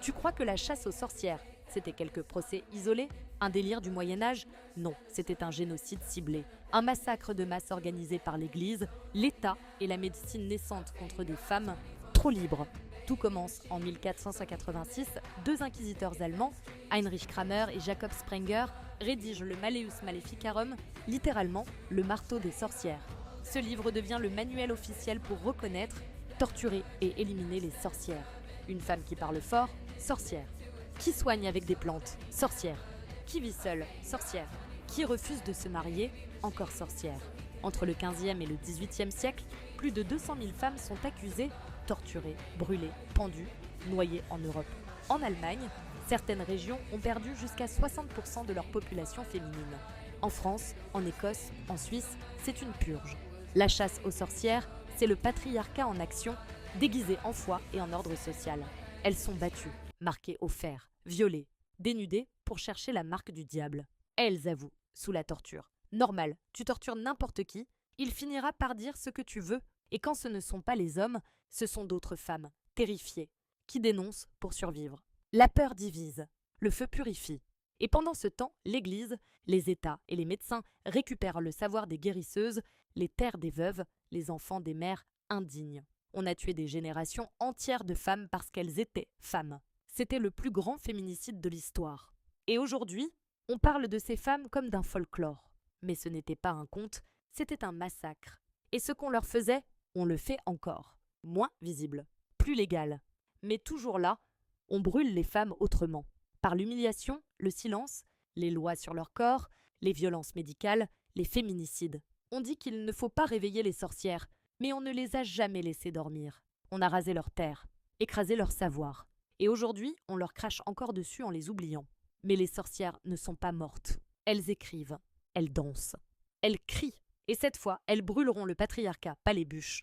Tu crois que la chasse aux sorcières, c'était quelques procès isolés? Un délire du Moyen-Âge? Non, c'était un génocide ciblé. Un massacre de masse organisé par l'Église, l'État et la médecine naissante contre des femmes trop libres. Tout commence en 1486. Deux inquisiteurs allemands, Heinrich Kramer et Jacob Sprenger, rédigent le Malleus Maleficarum, littéralement le marteau des sorcières. Ce livre devient le manuel officiel pour reconnaître, torturer et éliminer les sorcières. Une femme qui parle fort, sorcière. Qui soigne avec des plantes, sorcière. Qui vit seule, sorcière. Qui refuse de se marier, encore sorcière. Entre le 15e et le 18e siècle, plus de 200 000 femmes sont accusées, torturées, brûlées, pendues, noyées en Europe. En Allemagne, certaines régions ont perdu jusqu'à 60% de leur population féminine. En France, en Écosse, en Suisse, c'est une purge. La chasse aux sorcières, c'est le patriarcat en action, déguisé en foi et en ordre social. Elles sont battues, marquées au fer, violées, dénudées pour chercher la marque du diable. Elles avouent, sous la torture. Normal, tu tortures n'importe qui, il finira par dire ce que tu veux. Et quand ce ne sont pas les hommes, ce sont d'autres femmes, terrifiées, qui dénoncent pour survivre. La peur divise, le feu purifie. Et pendant ce temps, l'Église, les États et les médecins récupèrent le savoir des guérisseuses, les terres des veuves, les enfants des mères indignes. On a tué des générations entières de femmes parce qu'elles étaient femmes. C'était le plus grand féminicide de l'histoire. Et aujourd'hui, on parle de ces femmes comme d'un folklore. Mais ce n'était pas un conte, c'était un massacre. Et ce qu'on leur faisait, on le fait encore. Moins visible, plus légal. Mais toujours là, on brûle les femmes autrement. Par l'humiliation, le silence, les lois sur leur corps, les violences médicales, les féminicides. On dit qu'il ne faut pas réveiller les sorcières, mais on ne les a jamais laissées dormir. On a rasé leurs terres, écrasé leur savoir. Et aujourd'hui, on leur crache encore dessus en les oubliant. Mais les sorcières ne sont pas mortes. Elles écrivent, elles dansent, elles crient. Et cette fois, elles brûleront le patriarcat, pas les bûches.